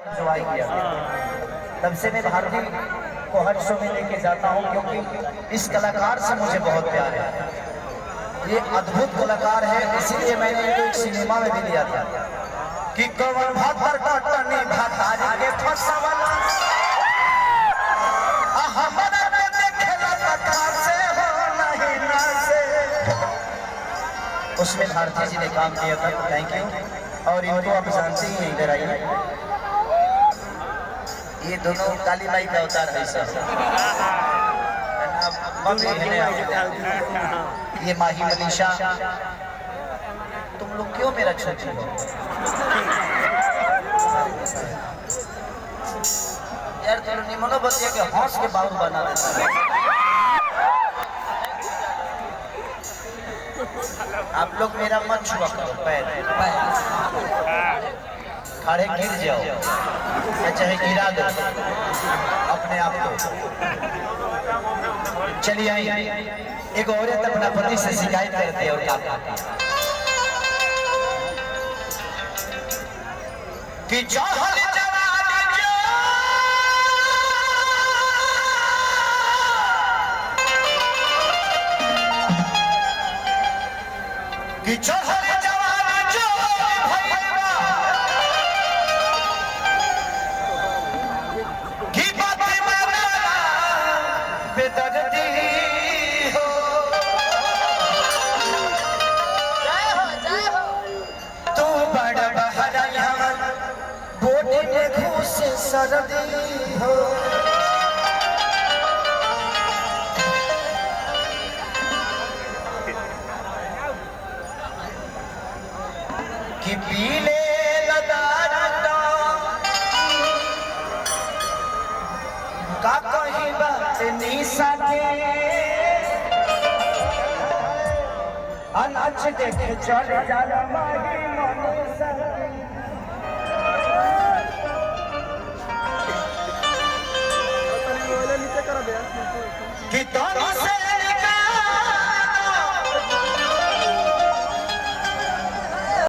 Enjoy किया। तब से मैं भारती को हर शो में लेके जाता हूँ क्योंकि इस कलाकार से मुझे बहुत प्यार है। ये अद्भुत कलाकार है, इसीलिए मैंने इनको एक सिनेमा में भी लिया था कि कवन भातर कटनी भातारी के फसवला उसमें भारती जी ने काम किया था। Thank you. और इनको आप जानते ही हैं, इधर आइए, ये दोनों काली माई का अवतार है सर। ये माही मनीषा, तुम लोग क्यों मेरा छोटी हो यार? तुम निमनो बतिया के हौस के बाबू बना देता। आप लोग मेरा मत छुआ करो, पैर खड़े गिर जाओ या चाहे गिरा दो अपने आप को। चलिए आइए, एक औरत अपना पति से शिकायत करते हैं और क्या कहती है कि चढ़ल जवानी जो भैया की बात माना बेदर्दी हो। तू बड़ बहरा बोटी में घूस सरदी हो। कि पीले लदारता का कहीं बात निशा के अनाज देखे चल जाला माही मनीषा कि